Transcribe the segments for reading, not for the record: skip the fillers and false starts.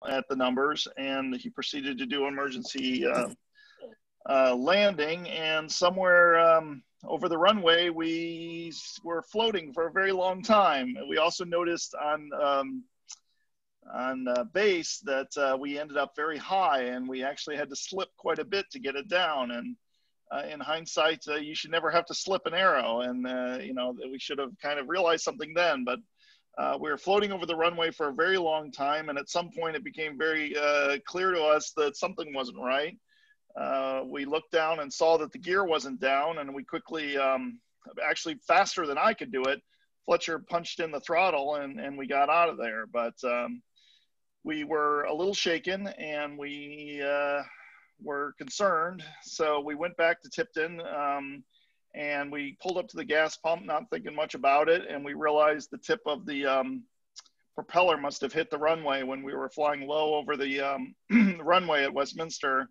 at the numbers, and he proceeded to do emergency landing. And somewhere over the runway, we were floating for a very long time. We also noticed on base that we ended up very high, and we actually had to slip quite a bit to get it down. And in hindsight, you should never have to slip an arrow. And, you know, we should have kind of realized something then. But we were floating over the runway for a very long time. And at some point, it became very clear to us that something wasn't right. We looked down and saw that the gear wasn't down. And we quickly, actually faster than I could do it, Fletcher punched in the throttle, and we got out of there. But we were a little shaken, and we were concerned. So we went back to Tipton, and we pulled up to the gas pump, not thinking much about it. And we realized the tip of the propeller must have hit the runway when we were flying low over the runway at Westminster.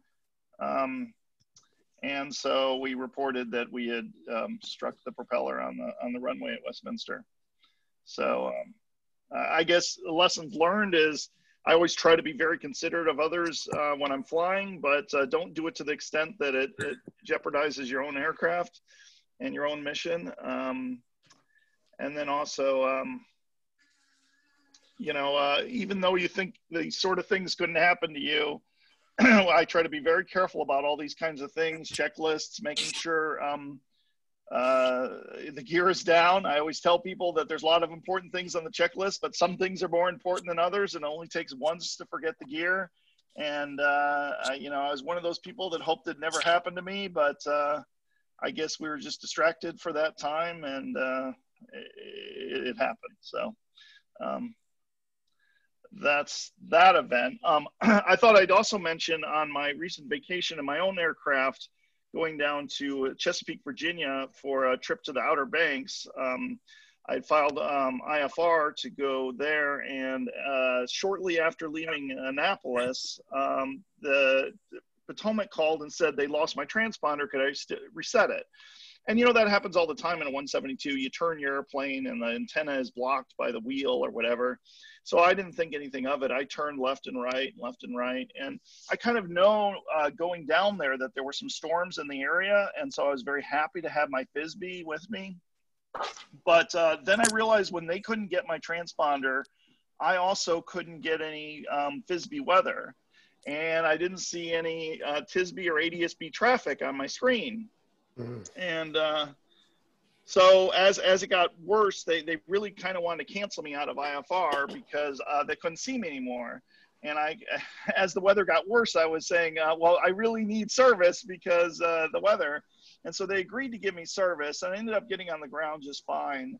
And so we reported that we had struck the propeller on the runway at Westminster. So I guess the lessons learned is I always try to be very considerate of others when I'm flying, but don't do it to the extent that it jeopardizes your own aircraft and your own mission. And then also, you know, even though you think these sort of things couldn't happen to you, I try to be very careful about all these kinds of things, checklists, making sure the gear is down. I always tell people that there's a lot of important things on the checklist, but some things are more important than others, and it only takes once to forget the gear. And, you know, I was one of those people that hoped it never happened to me, but I guess we were just distracted for that time, and it happened. So that's that event. I thought I'd also mention on my recent vacation in my own aircraft, going down to Chesapeake, Virginia for a trip to the Outer Banks. I'd filed IFR to go there, and shortly after leaving Annapolis, the Potomac called and said they lost my transponder. Could I reset it? And, you know, that happens all the time in a 172. You turn your airplane and the antenna is blocked by the wheel or whatever. So I didn't think anything of it. I turned left and right. And I kind of know going down there that there were some storms in the area. And so I was very happy to have my FISB with me. But then I realized when they couldn't get my transponder, I also couldn't get any FISB weather. And I didn't see any TSB or ADSB traffic on my screen. And so as it got worse, they really kind of wanted to cancel me out of IFR because they couldn't see me anymore. And as the weather got worse, I was saying, well, I really need service because the weather. And so they agreed to give me service, and I ended up getting on the ground just fine.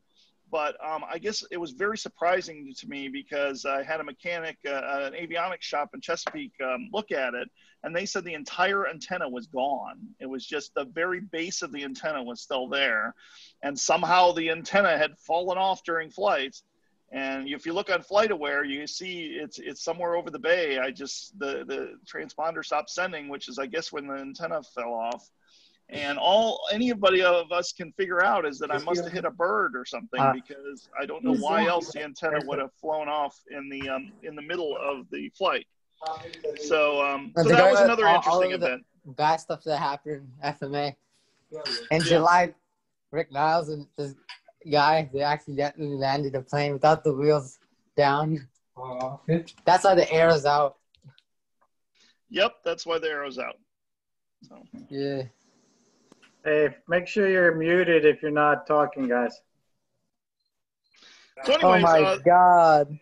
But I guess it was very surprising to me because I had a mechanic, an avionics shop in Chesapeake, look at it, and they said the entire antenna was gone. It was just the very base of the antenna was still there. And somehow the antenna had fallen off during flight. And if you look on FlightAware, you see it's somewhere over the bay. The transponder stopped sending, which is, I guess, when the antenna fell off. And anybody of us can figure out is that I must have hit a bird or something, because I don't know why else the antenna would have flown off in the middle of the flight. So that was another interesting event. Bad stuff that happened FMA in July. Rick Niles and this guy, they accidentally landed the plane without the wheels down. That's why the arrow's out. Yep, that's why the arrow's out. So. Yeah. Hey, make sure you're muted if you're not talking, guys. So anyways, oh my God.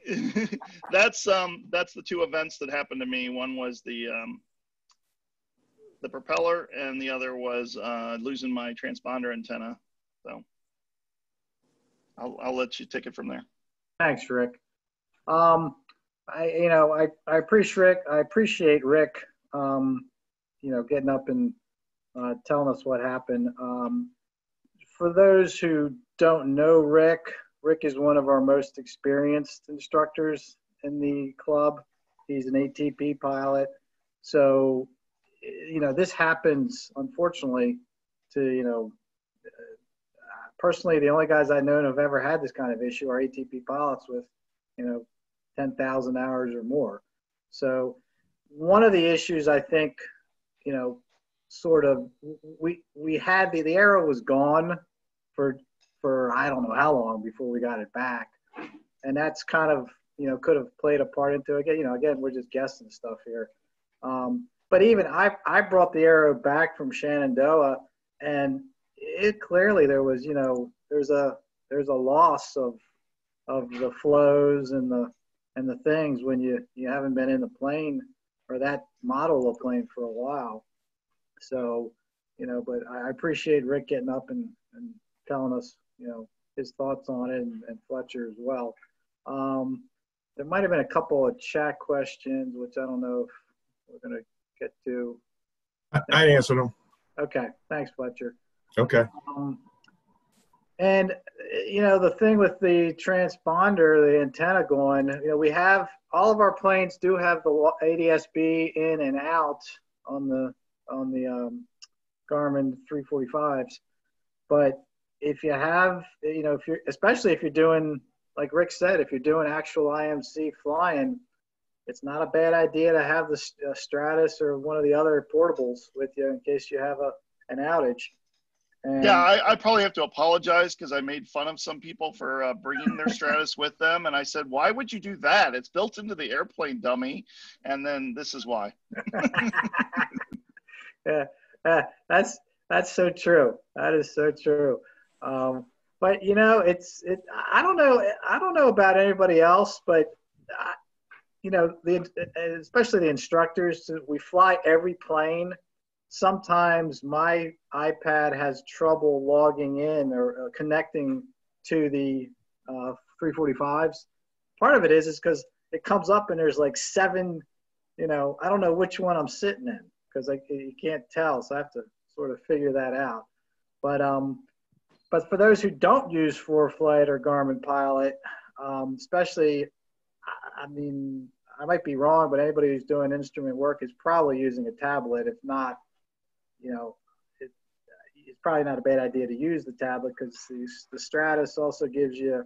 That's the two events that happened to me. One was the propeller, and the other was losing my transponder antenna. So I'll let you take it from there. Thanks, Rick. I appreciate Rick, getting up and telling us what happened. For those who don't know Rick is one of our most experienced instructors in the club. He's an ATP pilot. So, this happens, unfortunately, to, personally, the only guys I know who've ever had this kind of issue are ATP pilots with, 10,000 hours or more. So one of the issues I think, you know, sort of we had the arrow was gone for I don't know how long before we got it back, and that's kind of, you know, could have played a part into it. You know, again, we're just guessing stuff here. But even I brought the arrow back from Shenandoah, and it clearly there was, you know, there's a loss of the flows and the things when you haven't been in the plane or that model of plane for a while. So, you know, but I appreciate Rick getting up and telling us, you know, his thoughts on it, and Fletcher as well. There might have been a couple of chat questions, which I don't know if we're going to get to. I answered them. Okay. Thanks, Fletcher. Okay. And, you know, the thing with the transponder, the antenna going, you know, we have, all of our planes do have the ADS-B in and out on the Garmin 345s. But if you have, you know, especially if you're doing, like Rick said, if you're doing actual IMC flying, it's not a bad idea to have the Stratus or one of the other portables with you in case you have an outage. And yeah, I probably have to apologize because I made fun of some people for bringing their Stratus with them. And I said, why would you do that? It's built into the airplane, dummy. And then this is why. Yeah, that's so true. That is so true. But, you know, I don't know about anybody else, but, you know, especially the instructors, we fly every plane. Sometimes my iPad has trouble logging in or connecting to the 345s. Part of it is because it comes up and there's like 7, you know, I don't know which one I'm sitting in because you can't tell. So I have to sort of figure that out. But for those who don't use ForeFlight or Garmin Pilot, especially, I mean, I might be wrong, but anybody who's doing instrument work is probably using a tablet. If not, you know, it's probably not a bad idea to use the tablet because the Stratus also gives you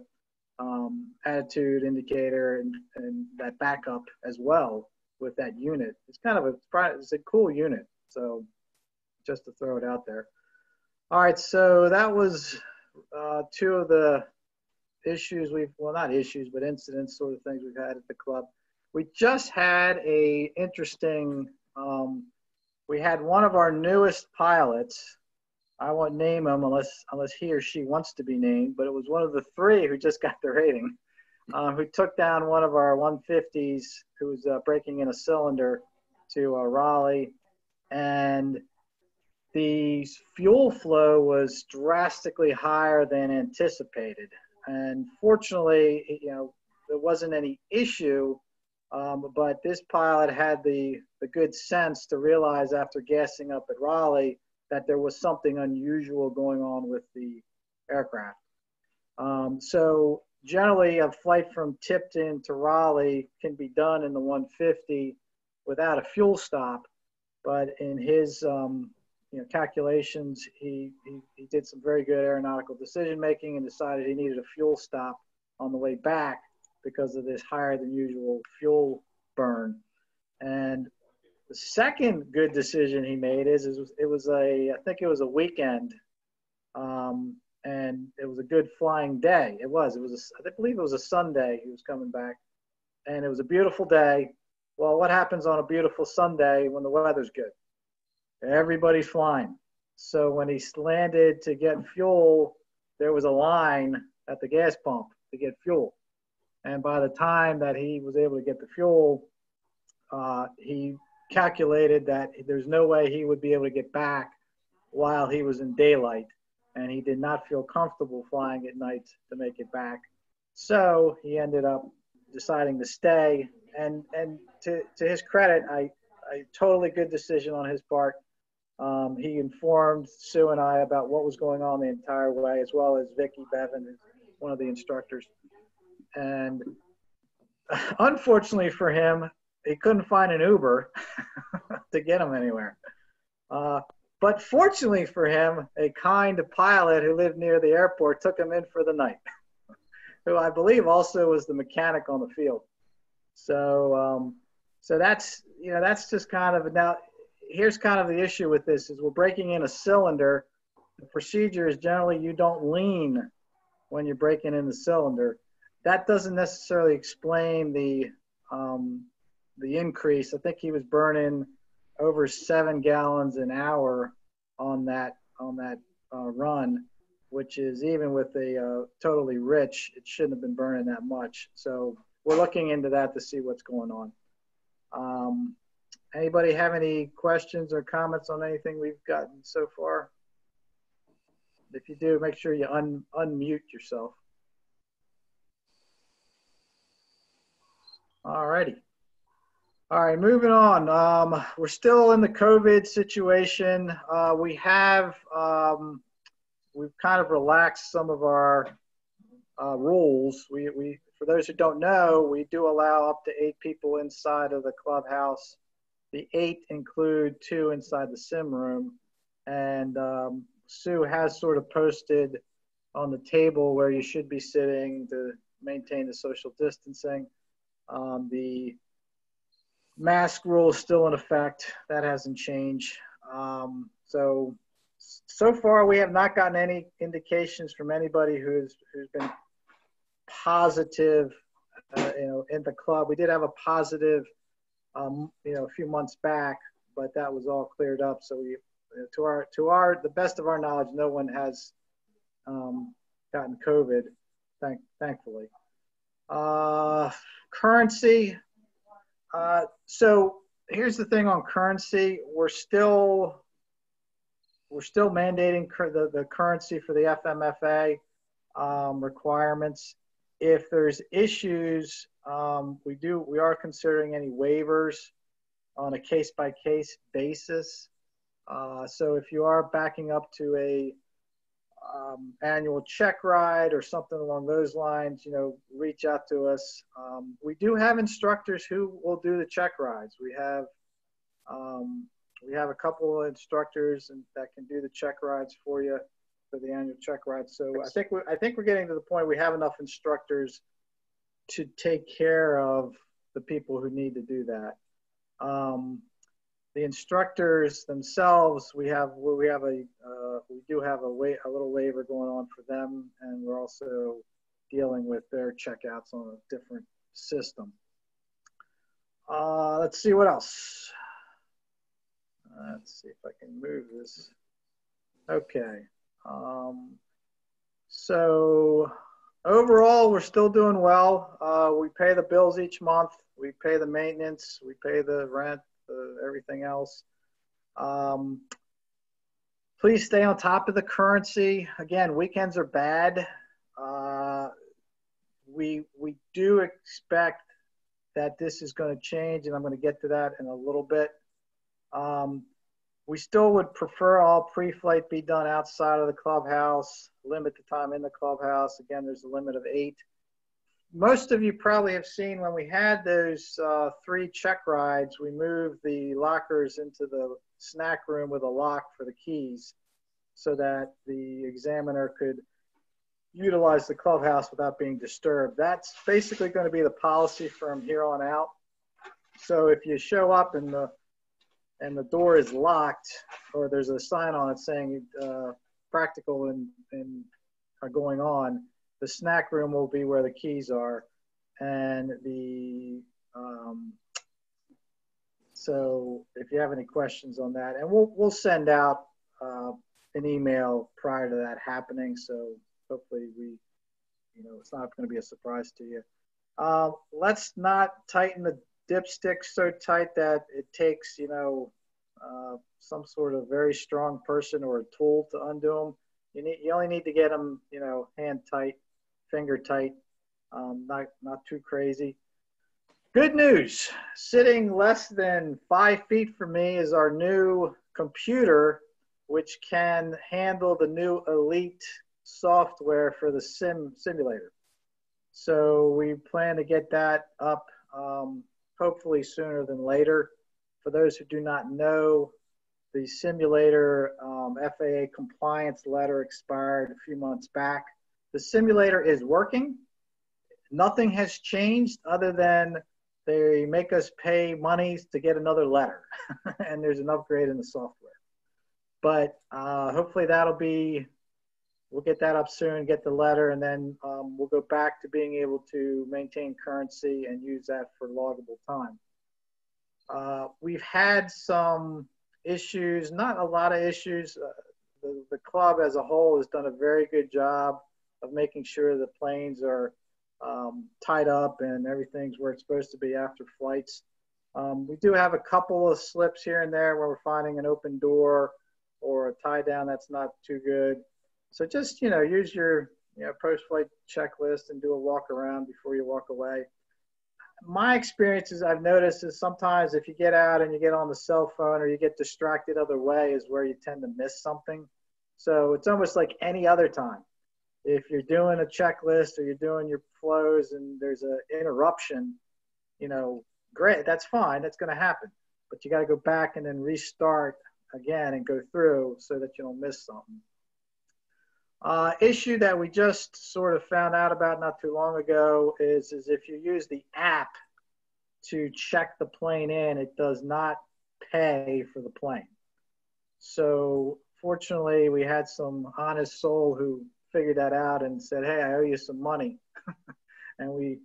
attitude indicator and that backup as well with that unit. It's kind of it's a cool unit. So just to throw it out there. All right, so that was 2 of the issues well, not issues, but incidents, sort of things we've had at the club. We just had a interesting, we had one of our newest pilots. I won't name him unless he or she wants to be named, but it was one of the 3 who just got the rating, who took down one of our 150s who was breaking in a cylinder to Raleigh, and the fuel flow was drastically higher than anticipated. And fortunately, you know, there wasn't any issue, but this pilot had the good sense to realize after gassing up at Raleigh that there was something unusual going on with the aircraft. So generally a flight from Tipton to Raleigh can be done in the 150 without a fuel stop, but in his you know, calculations, he did some very good aeronautical decision making and decided he needed a fuel stop on the way back because of this higher than usual fuel burn. And the second good decision he made I think it was a weekend, and it was a good flying day. I believe it was a Sunday he was coming back, and it was a beautiful day. Well, what happens on a beautiful Sunday when the weather's good? Everybody's flying. So when he landed to get fuel, there was a line at the gas pump to get fuel. And by the time that he was able to get the fuel, he calculated that there's no way he would be able to get back while he was in daylight. And he did not feel comfortable flying at night to make it back. So he ended up deciding to stay. And to his credit, I totally good decision on his part. He informed Sue and I about what was going on the entire way, as well as Vicky Bevan, who's one of the instructors. And unfortunately for him, he couldn't find an Uber to get him anywhere. But fortunately for him, a kind pilot who lived near the airport took him in for the night, who I believe also was the mechanic on the field. So So that's, you know, that's just kind of, now here's kind of the issue with this is we're breaking in a cylinder. The procedure is generally you don't lean when you're breaking in the cylinder. That doesn't necessarily explain the increase. I think he was burning over 7 gallons an hour on that run, which is, even with a totally rich, it shouldn't have been burning that much. So we're looking into that to see what's going on. Anybody have any questions or comments on anything we've gotten so far? If you do, make sure you unmute yourself. All righty. All right, moving on. We're still in the COVID situation. We've kind of relaxed some of our rules. For those who don't know, we do allow up to 8 people inside of the clubhouse. The 8 include 2 inside the sim room. And Sue has sort of posted on the table where you should be sitting to maintain the social distancing. The mask rule is still in effect. That hasn't changed. So far we have not gotten any indications from anybody who's been positive, in the club. We did have a positive, a few months back, but that was all cleared up. So we, the best of our knowledge, no one has gotten COVID, thankfully. Currency. So here's the thing on currency. We're still mandating the currency for the FMFA requirements. If there's issues, we are considering any waivers on a case-by-case basis. So if you are backing up to a annual check ride or something along those lines, reach out to us. We do have instructors who will do the check rides. We have a couple of instructors that can do the check rides for you for the annual check ride. So I think we're getting to the point we have enough instructors to take care of the people who need to do that. The instructors themselves, we do have a little waiver going on for them, and we're also dealing with their checkouts on a different system. Let's see what else. Let's see if I can move this. Okay. So overall, we're still doing well. We pay the bills each month. We pay the maintenance. We pay the rent, everything else. Please stay on top of the currency. Again, weekends are bad. We do expect that this is going to change, and I'm going to get to that in a little bit. We still would prefer all pre-flight be done outside of the clubhouse, limit the time in the clubhouse. Again, there's a limit of 8. Most of you probably have seen when we had those 3 check rides, we moved the lockers into the snack room with a lock for the keys so that the examiner could utilize the clubhouse without being disturbed. That's basically going to be the policy from here on out. So if you show up and the door is locked, or there's a sign on it saying practical and are going on, the snack room will be where the keys are. And so if you have any questions on that, and we'll send out an email prior to that happening. So hopefully it's not going to be a surprise to you. Let's not tighten the dipsticks so tight that it takes, some sort of very strong person or a tool to undo them. You only need to get them, hand tight, finger tight, not too crazy. Good news, sitting less than 5 feet from me is our new computer, which can handle the new Elite software for the simulator. So we plan to get that up hopefully sooner than later. For those who do not know, the simulator FAA compliance letter expired a few months back. The simulator is working. Nothing has changed other than they make us pay monies to get another letter, and there's an upgrade in the software. But hopefully we'll get that up soon, get the letter, and then we'll go back to being able to maintain currency and use that for loggable time. We've had some issues, not a lot of issues. The club as a whole has done a very good job of making sure the planes are tied up and everything's where it's supposed to be after flights. We do have a couple of slips here and there where we're finding an open door or a tie down that's not too good. So just, use your post-flight checklist and do a walk around before you walk away. My experiences I've noticed is sometimes if you get out and you get on the cell phone or you get distracted other way is where you tend to miss something. So it's almost like any other time. If you're doing a checklist or you're doing your flows and there's an interruption, great, that's fine, that's going to happen. But you got to go back and then restart again and go through so that you don't miss something. Issue that we just sort of found out about not too long ago is if you use the app to check the plane in, it does not pay for the plane. So fortunately, we had some honest soul who figured that out and said, hey, I owe you some money. And we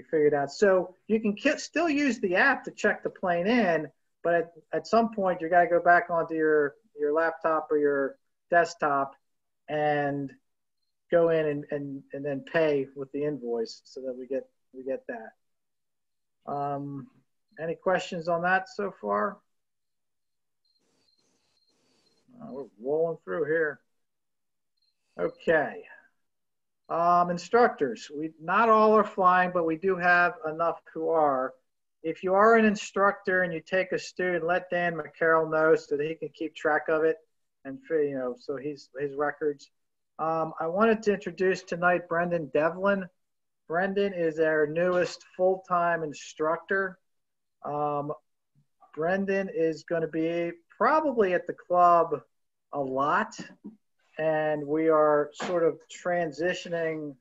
figured out. So you can still use the app to check the plane in, but at some point, you got to go back onto your laptop or your desktop and go in and then pay with the invoice so that we get that. Any questions on that so far? We're rolling through here. Okay. Instructors, not all are flying, but we do have enough who are. If you are an instructor and you take a student, let Dan McCarroll know so that he can keep track of it and so his records. I wanted to introduce tonight Brendan Devlin. Brendan is our newest full-time instructor. Brendan is going to be probably at the club a lot, and we are sort of transitioning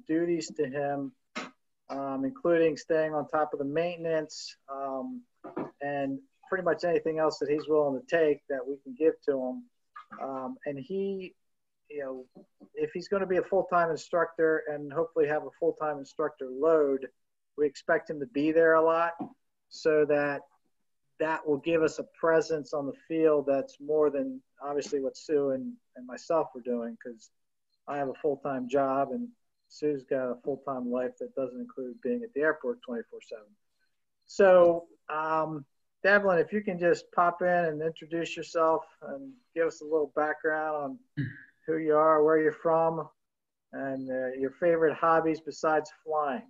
duties to him, including staying on top of the maintenance and pretty much anything else that he's willing to take that we can give to him. And he, if he's going to be a full-time instructor and hopefully have a full-time instructor load, we expect him to be there a lot so that will give us a presence on the field that's more than obviously what Sue and myself are doing, because I have a full-time job and Sue's got a full-time life that doesn't include being at the airport 24/7. So Devlin, if you can just pop in and introduce yourself and give us a little background on who you are, where you're from, and your favorite hobbies besides flying.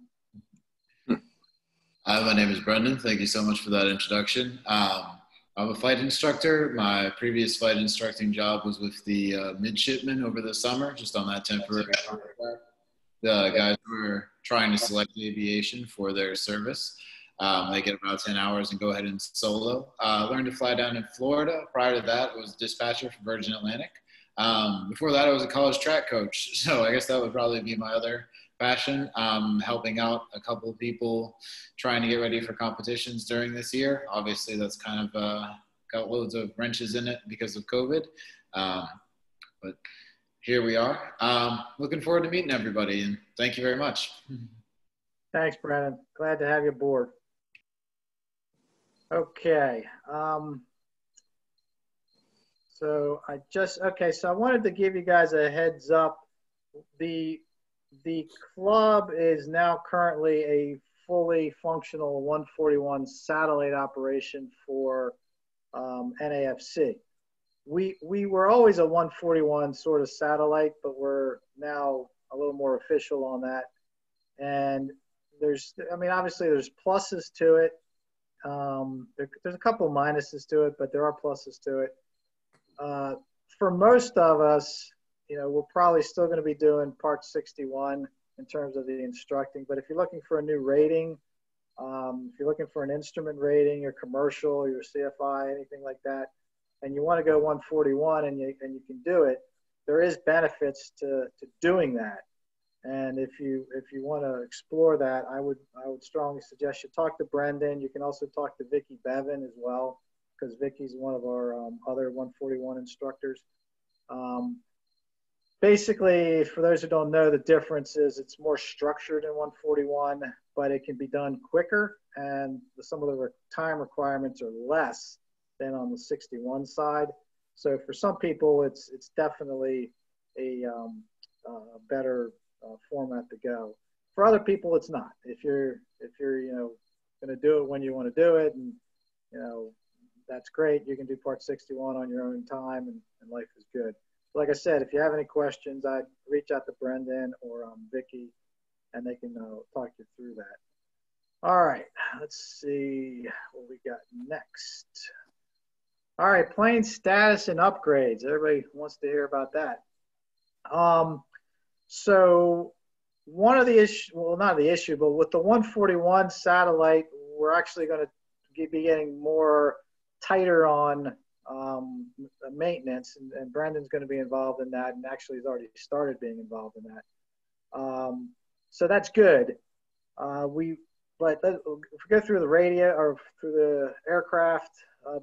Hi, my name is Brendan. Thank you so much for that introduction. I'm a flight instructor. My previous flight instructing job was with the midshipmen over the summer, just on that temporary contract. The guys were trying to select aviation for their service. They get about 10 hours and go ahead and solo. Learned to fly down in Florida. Prior to that, I was dispatcher for Virgin Atlantic. Before that, I was a college track coach. So I guess that would probably be my other passion, helping out a couple of people trying to get ready for competitions during this year. Obviously, that's kind of got loads of wrenches in it because of COVID. But here we are. Looking forward to meeting everybody, and thank you very much. Thanks, Brendan. Glad to have you aboard. Okay. So I wanted to give you guys a heads up. The club is now currently a fully functional 141 satellite operation for NAFC. We were always a 141 sort of satellite, but we're now a little more official on that. And obviously there's pluses to it. There's a couple of minuses to it, but there are pluses to it. For most of us, we're probably still going to be doing Part 61 in terms of the instructing. But if you're looking for a new rating, if you're looking for an instrument rating, your commercial, your CFI, anything like that, and you want to go 141 and you can do it, there is benefits to doing that. And if you want to explore that, I would strongly suggest you talk to Brendan. You can also talk to Vicky Bevan as well, because Vicky's one of our other 141 instructors. Basically, for those who don't know, the difference is it's more structured in 141, but it can be done quicker, and some of the time requirements are less than on the 61 side. So for some people, it's definitely a better format to go. For other people, it's not. If you're going to do it when you want to do it, and that's great. You can do part 61 on your own time, and life is good. Like I said, if you have any questions, I'd reach out to Brendan or Vicky, and they can talk you through that. All right, let's see what we got next. All right, plane status and upgrades. Everybody wants to hear about that. So one of the issue, well, not the issue, but with the 141 satellite, we're actually going to be getting more tighter on maintenance, and Brandon's going to be involved in that, and actually has already started being involved in that. So that's good. But if we go through the radio or through the aircraft,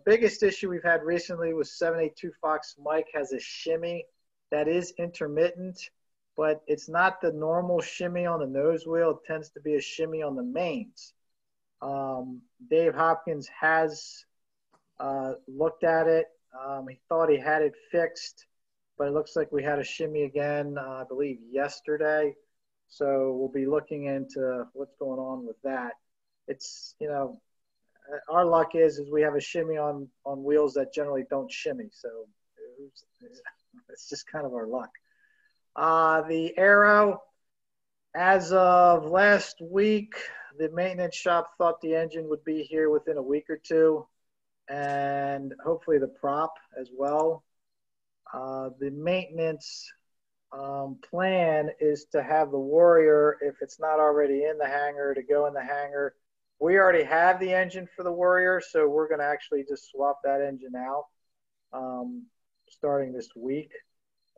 biggest issue we've had recently was 782 Fox Mike has a shimmy that is intermittent, but it's not the normal shimmy on the nose wheel. It tends to be a shimmy on the mains. Dave Hopkins has looked at it. He thought he had it fixed, but it looks like we had a shimmy again, I believe, yesterday. So we'll be looking into what's going on with that. It's, our luck is we have a shimmy on wheels that generally don't shimmy. So it's just kind of our luck. The Aero, as of last week, the maintenance shop thought the engine would be here within a week or two, and hopefully the prop as well. The maintenance plan is to have the Warrior, if it's not already in the hangar, to go in the hangar. We already have the engine for the Warrior, so we're going to actually just swap that engine out starting this week,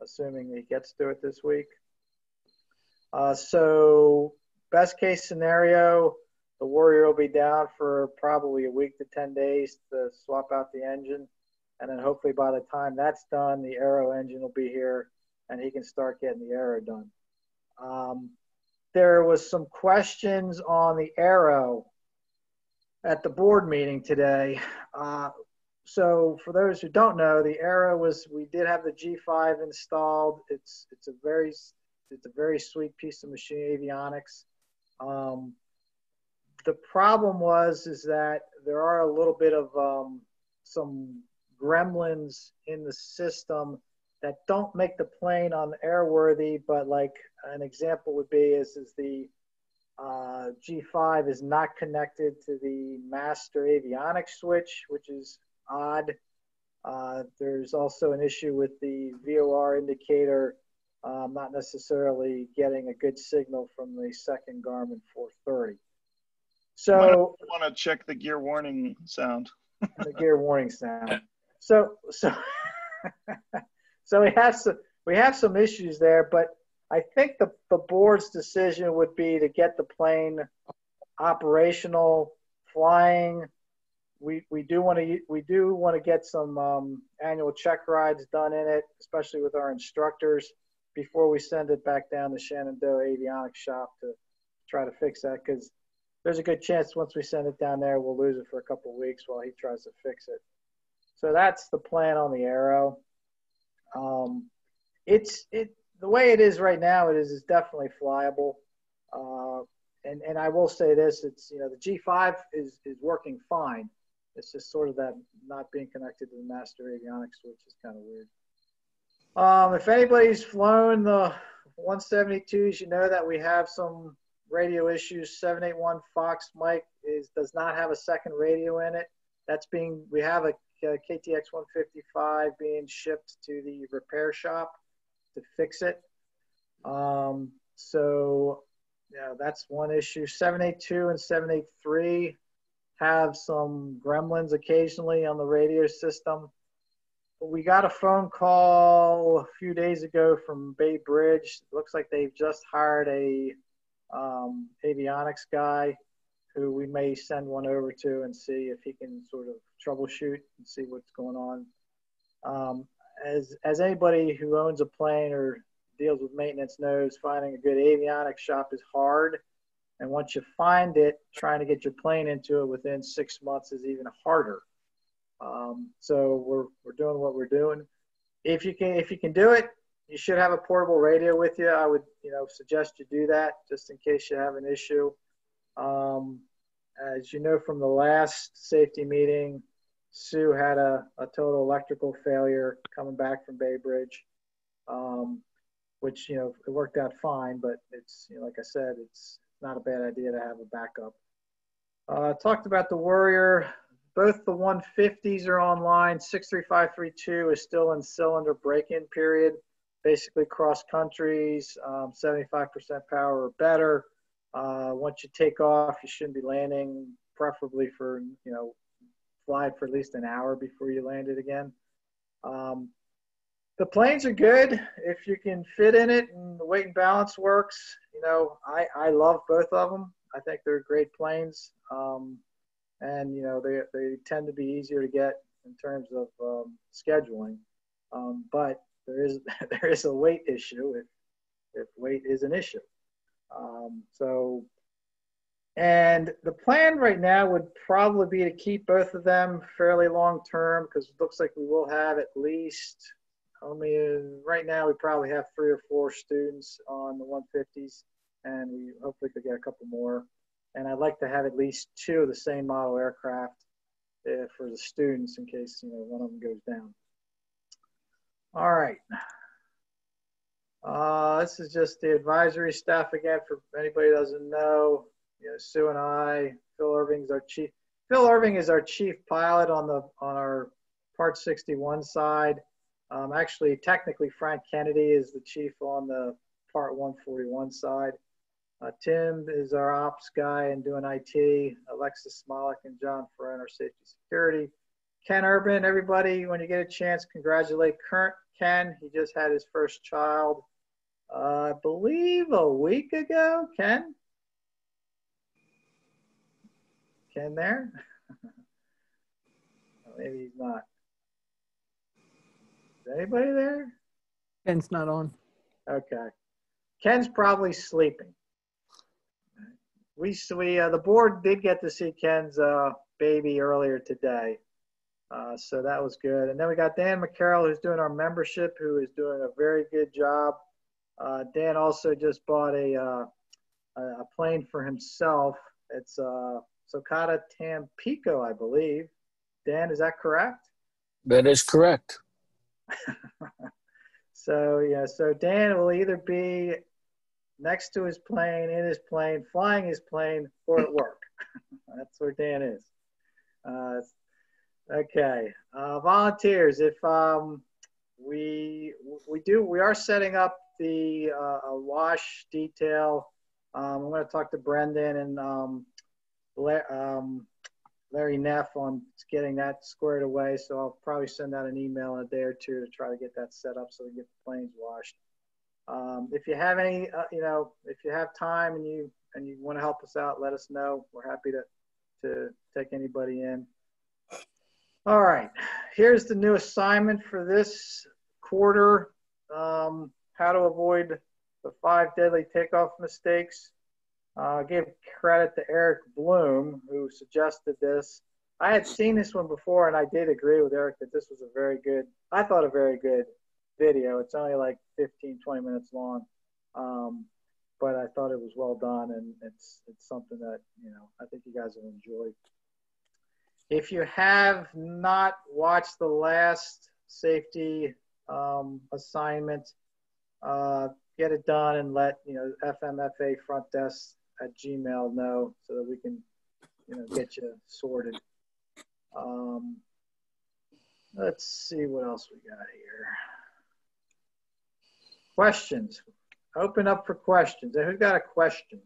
assuming he gets to it this week. So best case scenario, the Warrior will be down for probably a week to 10 days to swap out the engine. And then hopefully by the time that's done, the Aero engine will be here and he can start getting the Aero done. There was some questions on the Aero at the board meeting today. So for those who don't know, the Aero we did have the G5 installed. It's a very sweet piece of machine avionics. The problem is that there are a little bit of some gremlins in the system that don't make the plane airworthy, but like an example would be is the G5 is not connected to the master avionics switch, which is odd. There's also an issue with the VOR indicator not necessarily getting a good signal from the second Garmin 430. So I want to check the gear warning sound. The gear warning sound. So we have some issues there, but I think the board's decision would be to get the plane operational, flying. We do want to get some annual check rides done in it, especially with our instructors, before we send it back down to Shenandoah Avionics Shop to try to fix that, because there's a good chance once we send it down there, we'll lose it for a couple of weeks while he tries to fix it. So that's the plan on the Aero. The way it is right now, it's definitely flyable. And I will say this, the G5 is working fine. It's just sort of that not being connected to the master avionics switch is kind of weird. If anybody's flown the 172s, you know that we have some radio issues. 781 Fox Mike does not have a second radio in it. We have a KTX 155 being shipped to the repair shop to fix it. So yeah, that's one issue. 782 and 783 have some gremlins occasionally on the radio system. we got a phone call a few days ago from Bay Bridge. Looks like they've just hired a avionics guy who we may send one over to and see if he can sort of troubleshoot and see what's going on. As anybody who owns a plane or deals with maintenance knows, finding a good avionics shop is hard. And once you find it, trying to get your plane into it within 6 months is even harder. So we're doing what we're doing. If you can do it, you should have a portable radio with you. I would, suggest you do that just in case you have an issue. As you know from the last safety meeting, Sue had a total electrical failure coming back from Bay Bridge, which, it worked out fine, but it's, like I said, it's not a bad idea to have a backup. Talked about the Warrior. Both the 150s are online. 63532 is still in cylinder break-in period. Basically cross countries, 75% power or better. Once you take off, you shouldn't be landing, preferably for, fly for at least an hour before you land it again. The planes are good if you can fit in it and the weight and balance works. I love both of them. I think they're great planes. And, they tend to be easier to get in terms of scheduling. But there is a weight issue if weight is an issue. And the plan right now would probably be to keep both of them fairly long term, because it looks like we will have at least, right now we probably have 3 or 4 students on the 150s, and we hopefully could get a couple more. And I'd like to have at least 2 of the same model aircraft for the students in case, one of them goes down. All right. This is just the advisory staff again. For anybody who doesn't know, Sue and I, Phil Irving is our chief. Phil Irving is our chief pilot on our Part 61 side. Actually, technically, Frank Kennedy is the chief on the Part 141 side. Tim is our ops guy and doing IT. Alexis Smolik and John Ferren are safety security. Ken Urban, everybody, when you get a chance, congratulate Ken. He just had his first child, I believe a week ago. Ken there? Maybe he's not. Is anybody there? Ken's not on. Okay. Ken's probably sleeping. The board did get to see Ken's baby earlier today. So that was good. And then we got Dan McCarroll, who's doing our membership, who is doing a very good job. Dan also just bought a plane for himself. It's Socata Tampico, I believe. Dan, is that correct? That is correct. So Dan will either be next to his plane, in his plane, flying his plane, or at work. That's where Dan is. Okay. Volunteers, if we are setting up the a wash detail. I'm going to talk to Brendan and Larry Neff on getting that squared away. So I'll probably send out an email in a day or two to try to get that set up so we can get the planes washed. If you have any, if you have time and you want to help us out, let us know. We're happy to take anybody in. All right, here's the new assignment for this quarter. How to avoid the 5 deadly takeoff mistakes. Give credit to Eric Bloom, who suggested this. I had seen this one before, and I did agree with Eric that this was a very good video. It's only like 15, 20 minutes long, but I thought it was well done, and it's something that, I think you guys will enjoy. If you have not watched the last safety assignment, get it done and let FMFA front desk at Gmail know so that we can get you sorted. Let's see what else we got here. Questions. Open up for questions. Who's got a question?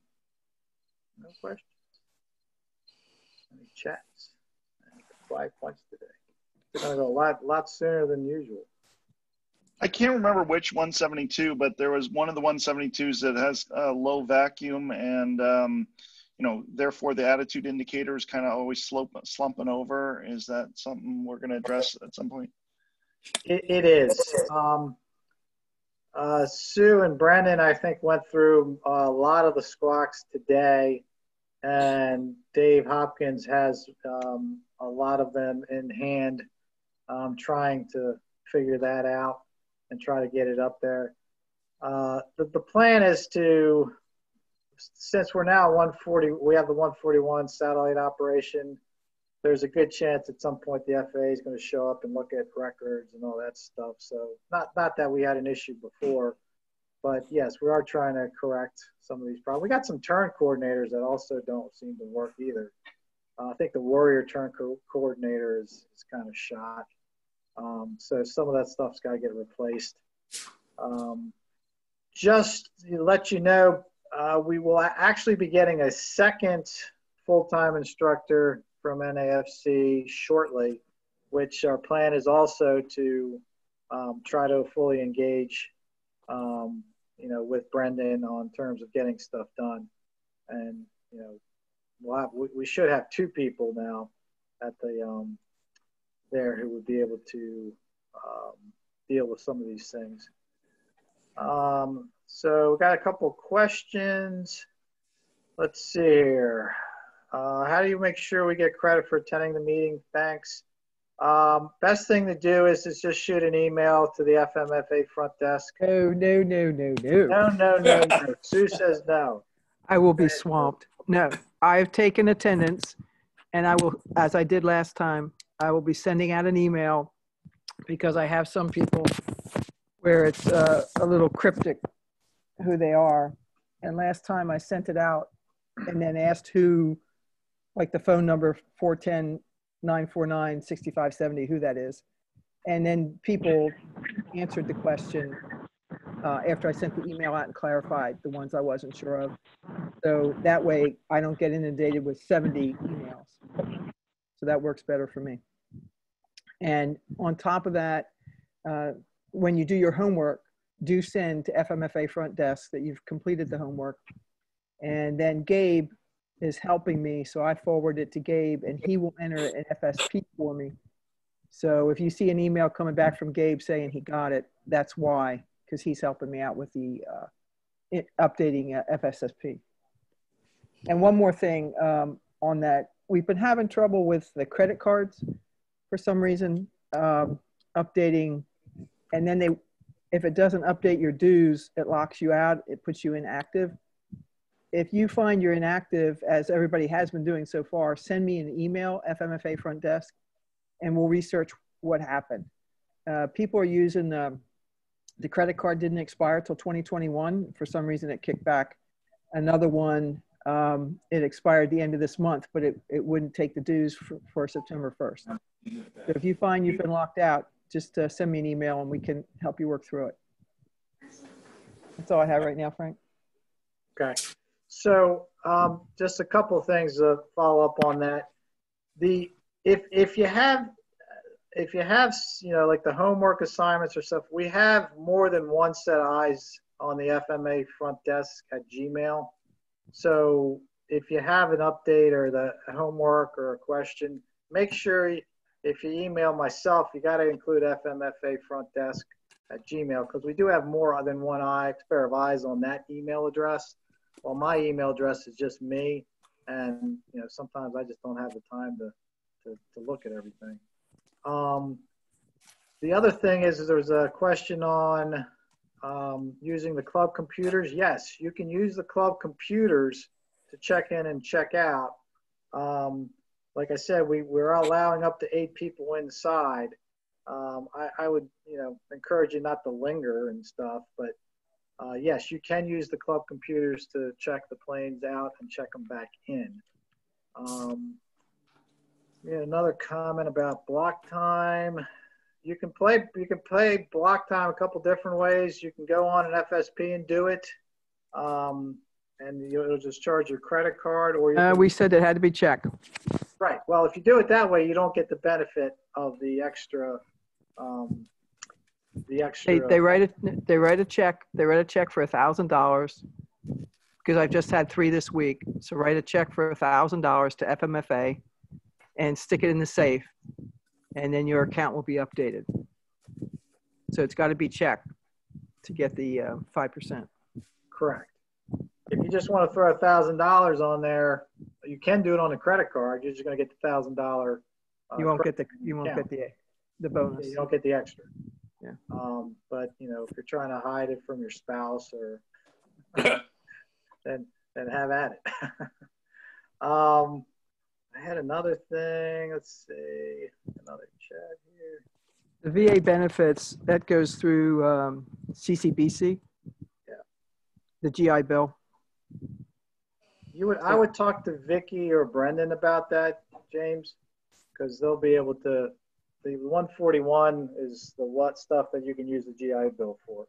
No questions? Any chats? 5 points today. It's going to go a lot sooner than usual. I can't remember which 172, but there was one of the 172s that has low vacuum, and therefore the attitude indicator is kind of always slumping over. Is that something we're going to address at some point? It is. Sue and Brendan, I think, went through a lot of the squawks today, and Dave Hopkins has a lot of them in hand, trying to figure that out and try to get it up there. The plan is to, since we're now 140, we have the 141 satellite operation. There's a good chance at some point the FAA is going to show up and look at records and all that stuff. So not that we had an issue before, but yes, we are trying to correct some of these problems. We got some turn coordinators that also don't seem to work either. I think the Warrior turn coordinator is kind of shot. So some of that stuff's got to get replaced. Just to let you know, we will actually be getting a second full-time instructor from NAFC shortly, which our plan is also to try to fully engage, with Brendan on terms of getting stuff done. And, we should have 2 people now at the there who would be able to deal with some of these things. So we got a couple of questions. Let's see here. How do you make sure we get credit for attending the meeting? Thanks. Best thing to do is just shoot an email to the FMFA front desk. No. No. Sue says no. I will be swamped. No, I've taken attendance, and I will, as I did last time, I will be sending out an email, because I have some people where it's a little cryptic who they are. And last time I sent it out and then asked who, like the phone number 410-949-6570, who that is. And then people answered the question after I sent the email out and clarified the ones I wasn't sure of. So that way I don't get inundated with 70 emails. So that works better for me. And on top of that, when you do your homework, do send to FMFA front desk that you've completed the homework. And then Gabe is helping me, so I forward it to Gabe, and he will enter an FSP for me. So if you see an email coming back from Gabe saying he got it, that's why, because he's helping me out with the updating FSSP. And one more thing on that, we've been having trouble with the credit cards for some reason, updating, and then if it doesn't update your dues, it locks you out, it puts you inactive. If you find you're inactive, as everybody has been doing so far, send me an email, FMFA front desk, and we'll research what happened. People are using the credit card didn't expire till 2021. For some reason, it kicked back. Another one, it expired the end of this month, but it wouldn't take the dues for September 1st. So if you find you've been locked out, just send me an email and we can help you work through it. That's all I have right now, Frank. Okay. So just a couple of things to follow up on that. If you have like the homework assignments or stuff, we have more than one set of eyes on the FMA front desk at Gmail. So if you have an update or the homework or a question, make sure if you email myself, you got to include FMFA front desk at Gmail, because we do have more than one pair of eyes on that email address. Well, my email address is just me, and sometimes I just don't have the time to look at everything. The other thing is there's a question on using the club computers. Yes, you can use the club computers to check in and check out. Like I said, we're allowing up to 8 people inside. I would encourage you not to linger and stuff, but yes, you can use the club computers to check the planes out and check them back in. Another comment about block time. You can play block time a couple different ways. You can go on an FSP and do it, and it'll just charge your credit card. Or we said it had to be checked. Right. Well, if you do it that way, you don't get the benefit of the extra. They write a check for $1,000 because I've just had 3 this week. So write a check for $1,000 to FMFA and stick it in the safe, and then your account will be updated. So it's got to be checked to get the 5%. Correct. If you just want to throw $1,000 on there, you can do it on a credit card. You're just going to get the $1,000. You won't get the bonus. You don't get the extra. Yeah. But if you're trying to hide it from your spouse, or then have at it. I had another thing. Let's see, another chat here. The VA benefits, that goes through CCBC. Yeah. The GI Bill. I would talk to Vicky or Brendan about that, James, because they'll be able to. The 141 is the stuff that you can use the GI Bill for.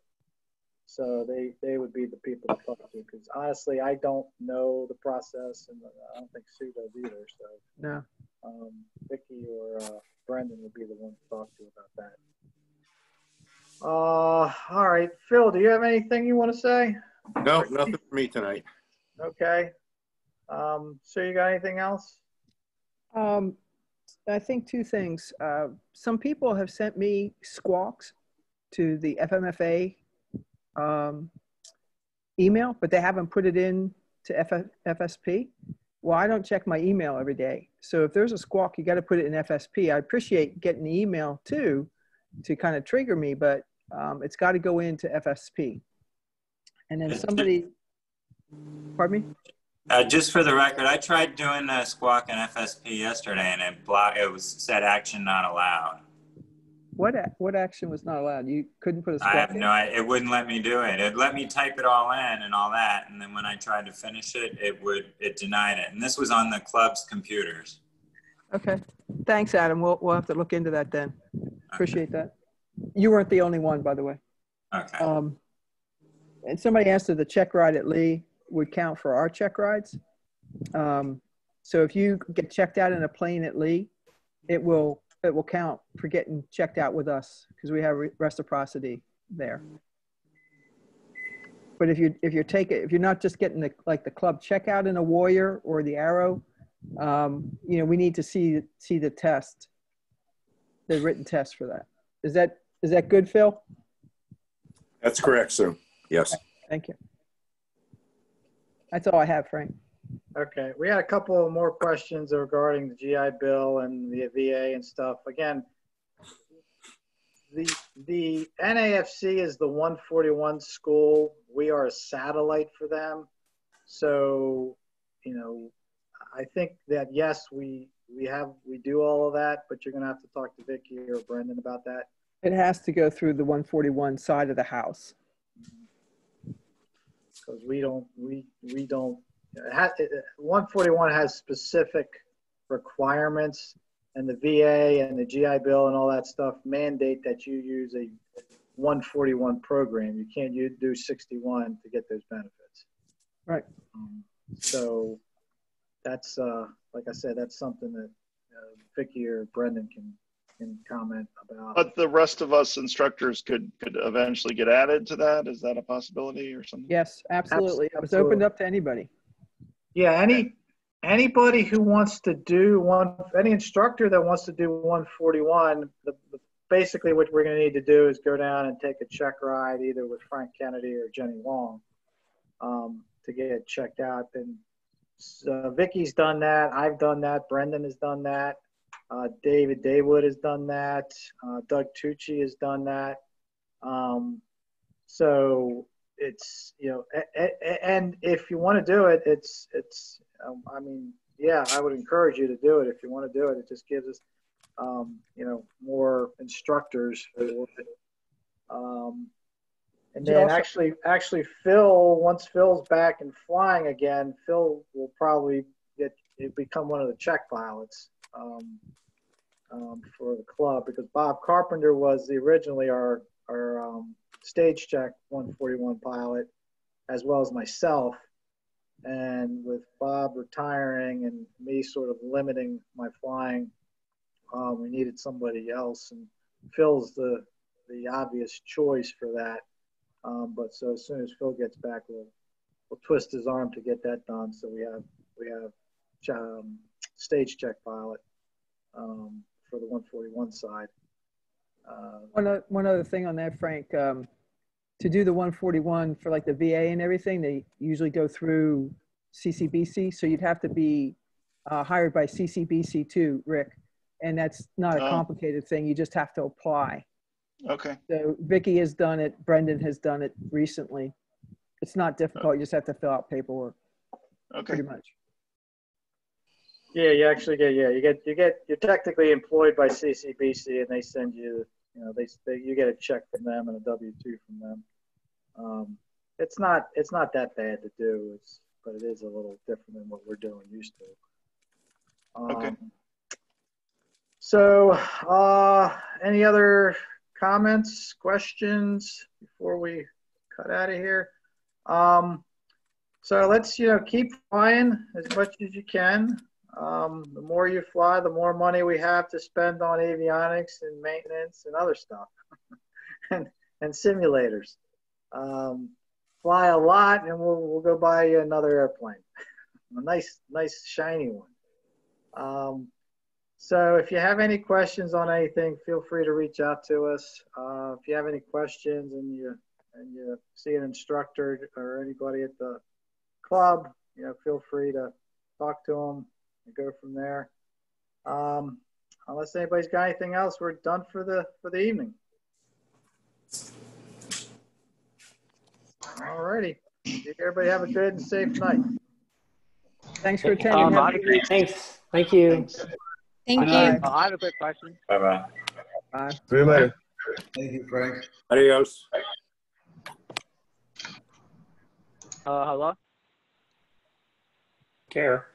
So they would be the people to talk to, because honestly, I don't know the process, and I don't think Sue does either. So no, Vicky or Brendan would be the one to talk to about that. All right, Phil, do you have anything you want to say? No, nothing for me tonight. Okay. So you got anything else? I think 2 things. Some people have sent me squawks to the FMFA email, but they haven't put it in to FSP. Well, I don't check my email every day. So if there's a squawk, you got to put it in FSP. I appreciate getting the email too to kind of trigger me, but it's got to go into FSP. And then somebody, pardon me? Just for the record, I tried doing a squawk in FSP yesterday, and it was said action not allowed. What action was not allowed? You couldn't put a squawk I have in? no idea. It wouldn't let me do it. It let me type it all in and all that, and then when I tried to finish it, it denied it. And this was on the club's computers. Okay. Thanks, Adam. We'll have to look into that then. Appreciate that. You weren't the only one, by the way. Okay. And somebody asked if the check ride at Lee would count for our check rides. So if you get checked out in a plane at Lee, it will count for getting checked out with us, because we have reciprocity there. But if you're not just getting the club checkout in a Warrior or the Arrow, we need to see the test, the written test for that. Is that good, Phil? That's correct, Sue. Yes. Okay. Thank you. That's all I have, Frank. Okay, we had a couple more questions regarding the GI Bill and the VA and stuff. Again, the NAFC is the 141 school. We are a satellite for them. So, I think that yes, we do all of that, but you're gonna have to talk to Vicky or Brendan about that. It has to go through the 141 side of the house. Because we don't 141 has specific requirements, and the VA and the GI Bill and all that stuff mandate that you use a 141 program. You can't do 61 to get those benefits. Right. So that's like I said, that's something that Vicky or Brendan can comment about. But the rest of us instructors could eventually get added to that. Is that a possibility or something? Yes, absolutely. It was opened up to anybody. Yeah, anybody who wants to do any instructor that wants to do 141, basically what we're going to need to do is go down and take a check ride either with Frank Kennedy or Jenny Long to get it checked out. And Vicky's done that. I've done that. Brendan has done that. David Daywood has done that. Doug Tucci has done that. So it's, and if you want to do it, I would encourage you to do it if you want to do it. It just gives us, more instructors. And then actually Phil, once Phil's back and flying again, Phil will probably become one of the check pilots for the club, because Bob Carpenter was originally our stage check 141 pilot, as well as myself. And with Bob retiring and me sort of limiting my flying, we needed somebody else, and Phil's the obvious choice for that. But so as soon as Phil gets back, we'll twist his arm to get that done. So we have stage check pilot for the 141 side. One other thing on that, Frank. To do the 141 for like the VA and everything, they usually go through CCBC. So you'd have to be hired by CCBC too, Rick. And that's not a complicated thing. You just have to apply. Okay. So Vicky has done it. Brendan has done it recently. It's not difficult. You just have to fill out paperwork. Okay. Pretty much. Yeah, you actually get, you're technically employed by CCBC, and they send you, you get a check from them and a W-2 from them. It's not that bad to do, but it is a little different than what we're used to. Okay. So, any other comments, questions before we cut out of here? So let's, keep flying as much as you can. The more you fly, the more money we have to spend on avionics and maintenance and other stuff, and simulators. Fly a lot, and we'll go buy you another airplane, a nice shiny one. So if you have any questions on anything, feel free to reach out to us. If you have any questions and you see an instructor or anybody at the club, feel free to talk to them and go from there. Unless anybody's got anything else, we're done for the evening. All righty. Everybody have a good and safe night. Thanks for attending. Thanks. Thank you. Thanks. Thank you. I have a quick question. Bye-bye. Bye. See you later. Thank you, Frank. Adios. Hello? Care.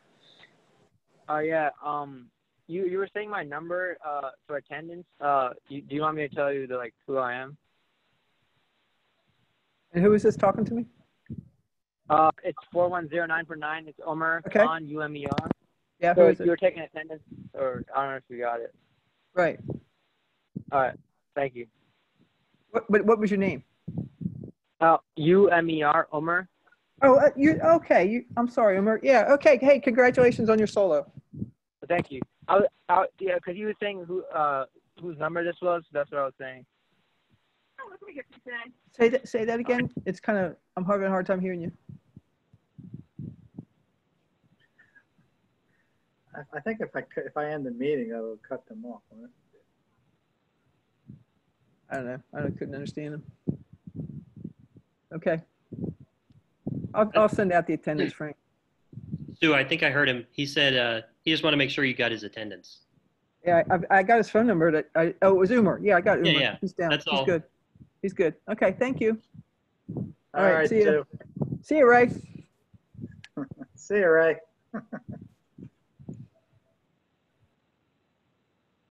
Yeah. You were saying my number for attendance. Do you want me to tell you who I am? And who is this talking to me? It's 410949. It's Omer Okay. on UMER. Yeah, So who is you it? were taking attendance, or I don't know if you got it. Right. All right. Thank you. What was your name? UMER, Omer. Oh, okay. I'm sorry, Omer. Yeah. Okay. Hey, congratulations on your solo. Thank you. Yeah, because you were saying whose number this was. That's what I was saying. Say that again. It's kind of, I'm having a hard time hearing you. I think if I end the meeting, I will cut them off. Right? I don't know. I couldn't understand them. Okay. I'll send out the attendance, Frank. Sue, I think I heard him. He said he just want to make sure you got his attendance. Yeah, I got his phone number. It was Umer. Yeah, I got Umer. Yeah. He's down. That's He's all. good. He's good. Okay, thank you. All right, see you. See you, Ray. See you, Ray.